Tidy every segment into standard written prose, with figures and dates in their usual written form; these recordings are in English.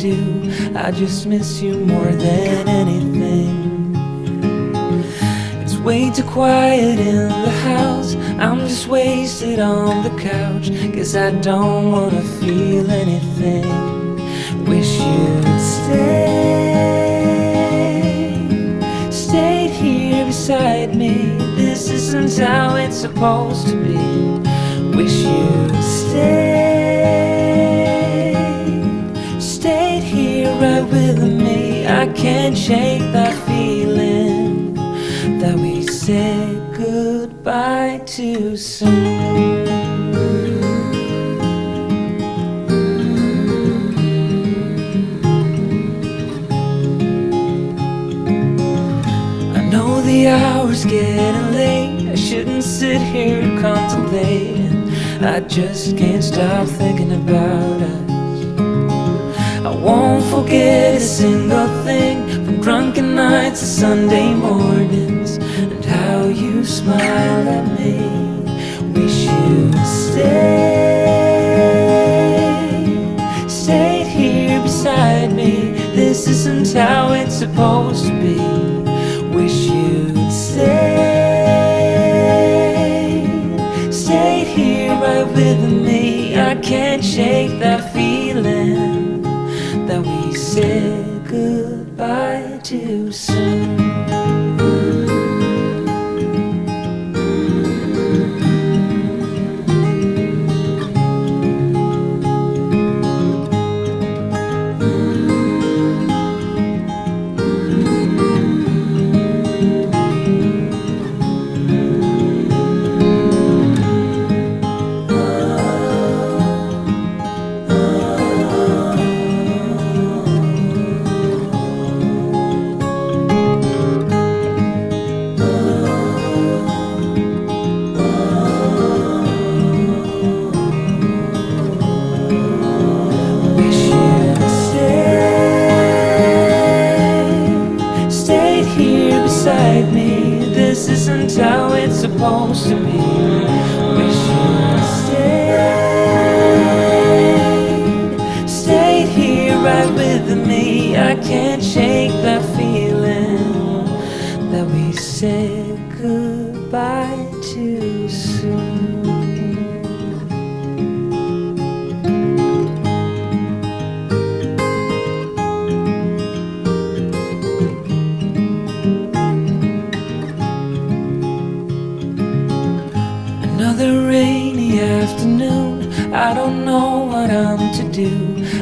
do. I just miss you more than anything. It's way too quiet in the house. I'm just wasted on the couch, 'cause I don't wanna feel anything. Wish you'd stayed here beside me. This isn't how it's supposed to be. Wish you'd stayed here right with me. I can't shake that feeling that we said goodbye too soon. The hour's getting late. I shouldn't sit here contemplating. I just can't stop thinking about us. I won't forget a single thing, from drunken nights to Sunday mornings, and how you smile at me. Wish you'd stayed here beside me. This isn't how it's supposed to be. Wish you'd stayed here right with me. I can't shake that feeling that we said goodbye too soon. Me. This isn't how it's supposed to be. Wish you'd stayed here right with me. I can't shake that feeling that we said goodbye too soon. Another rainy afternoon, I don't know what I'm to do.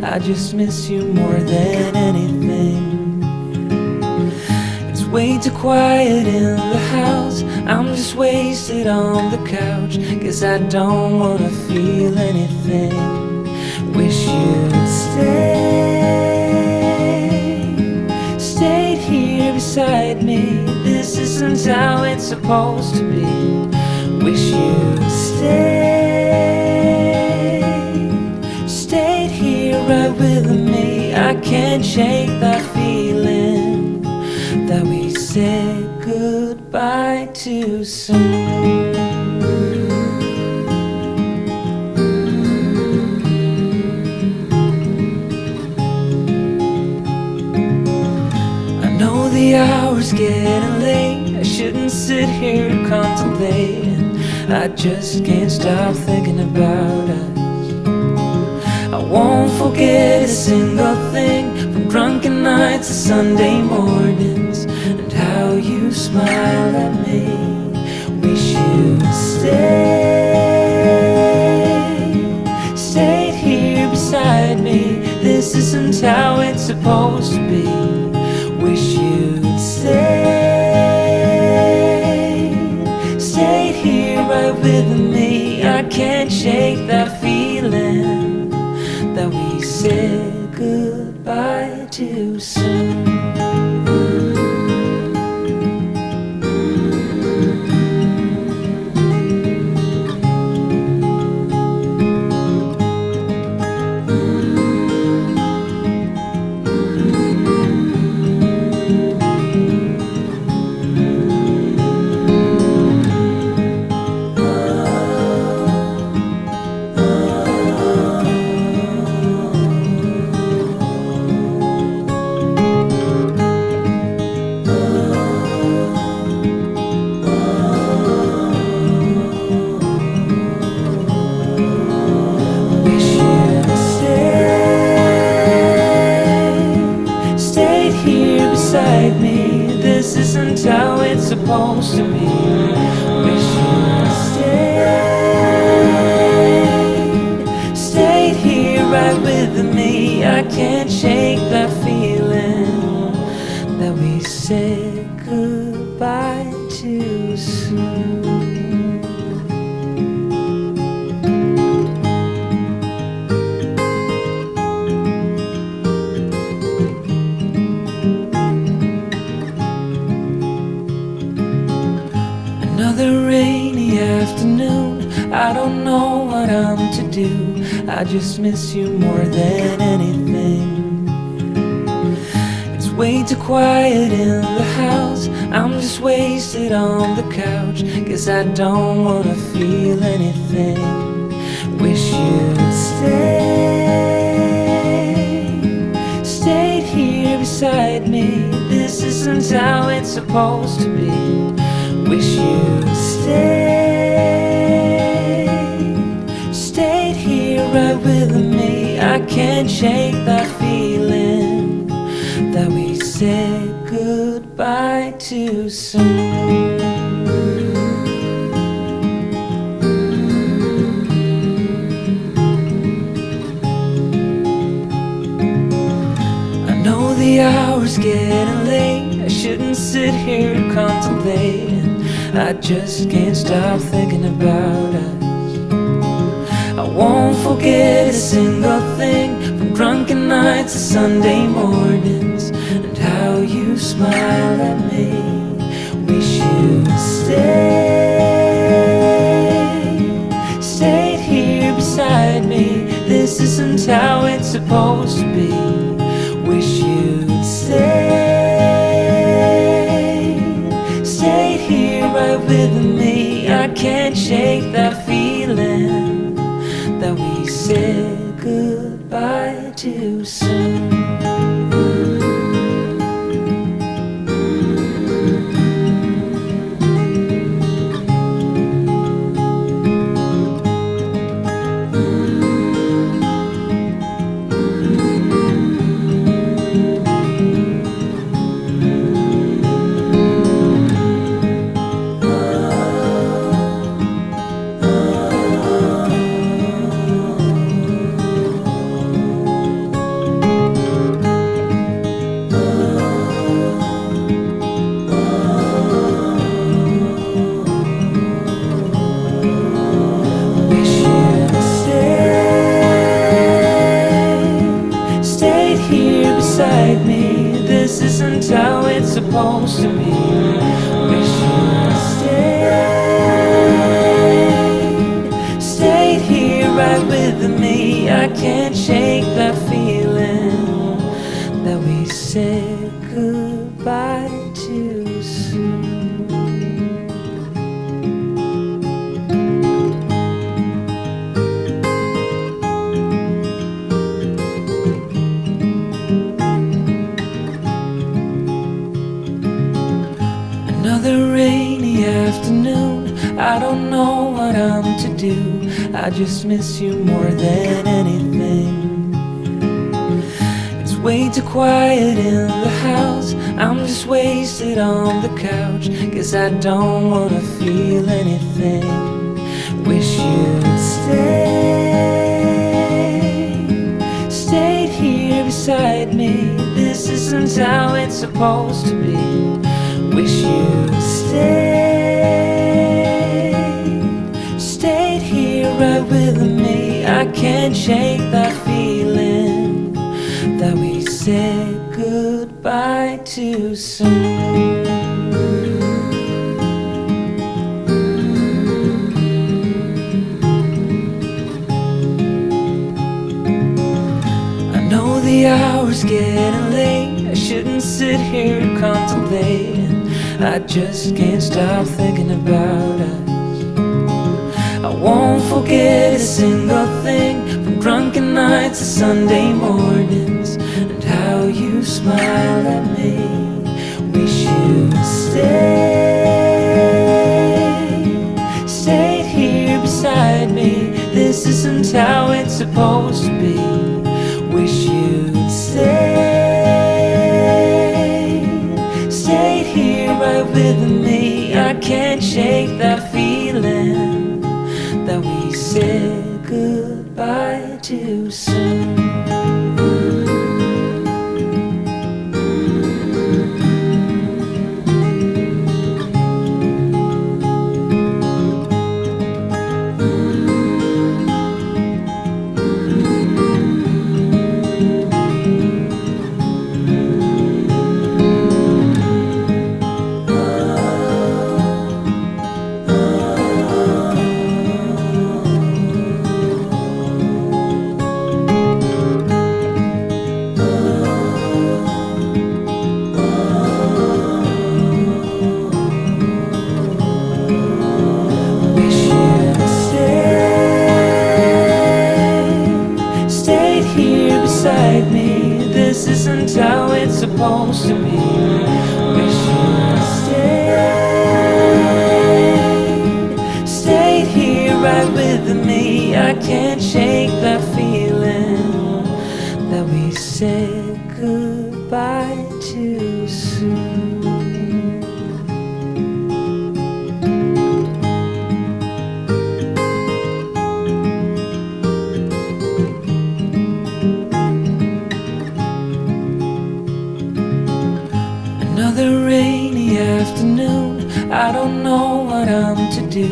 I just miss you more than anything. It's way too quiet in the house. I'm just wasted on the couch, 'cause I don't wanna feel anything. Wish you'd stayed here beside me. This isn't how it's supposed to be. Wish you'd stayed here right with me. I can't shake that feeling that we said goodbye too soon. I know the hour's getting late. I shouldn't sit here contemplating. I just can't stop thinking about us. I won't forget a single thing, from drunken nights to Sunday mornings, and how you smile at me. Wish you'd stayed here beside me. This isn't how it's supposed to be. Wish you'd stayed here right with me. I can't shake that feeling that we said goodbye too soon. supposed to be. Wish you'd stayed here right with me. I can't shake that feeling that we said goodbye too soon. Another rainy afternoon, I don't know what I'm to do. I just miss you more than anything. It's way too quiet in the house, I'm just wasted on the couch. Guess I don't wanna feel anything. Wish you'd stayed here beside me. This isn't how it's supposed to be. Wish you'd stayed here right with me. I can't shake that feeling that we said goodbye too soon. I know the hour's getting late, I shouldn't sit here contemplating. I just can't stop thinking about us. I won't forget a single thing, from drunken nights to Sunday mornings, and how you smile at me. Wish you'd stayed here beside me. This isn't how it's supposed to be. Wish you'd stayed here right with me. I can't shake that feeling that we said goodbye too soon. Beside me, this isn't how it's supposed to be. Wish you'd stayed here right with me. I can't shake that feeling that we said goodbye too soon. Another rainy afternoon, I don't know what I'm to do. I just miss you more than anything. It's way too quiet in the house, I'm just wasted on the couch. Guess I don't wanna feel anything. Wish you'd stayed here beside me. This isn't how it's supposed to be. Wish you'd stayed here right with me. I can't shake that feeling that we said goodbye too soon. I know the hour's getting late, I shouldn't sit here contemplating. I just can't stop thinking about us. I won't forget a single thing, from drunken nights to Sunday mornings, and how you smile at me. Wish you'd stayed here beside me. This isn't how it's supposed to be. Wish you'd stayed here right with me. I can't shake that feeling that we said goodbye too soon. Beside me, this isn't how it's supposed to be. Wish you'd stayed here right with me. I can't shake that feeling that we said goodbye too soon. Another rainy afternoon, I don't know what I'm to do.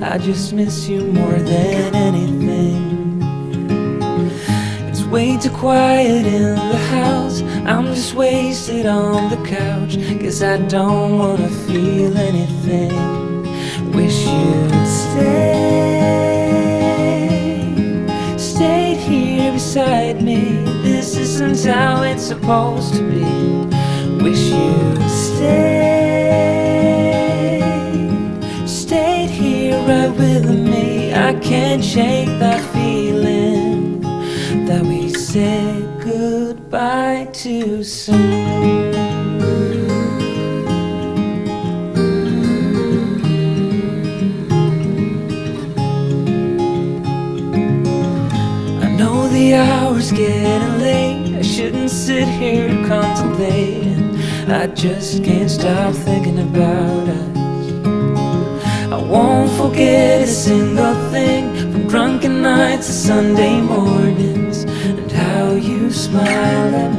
I just miss you more than anything. It's way too quiet in the house, I'm just wasted on the couch, 'cause I don't wanna feel anything. Wish you'd stayed here beside me. This isn't how it's supposed to be. Wish you'd stayed here right with me. I can't shake that feeling that we said goodbye too soon. I know the hour's getting late, I shouldn't sit here contemplating. I just can't stop thinking about us. I won't forget a single thing, from drunken nights to Sunday mornings, and how you smile at me.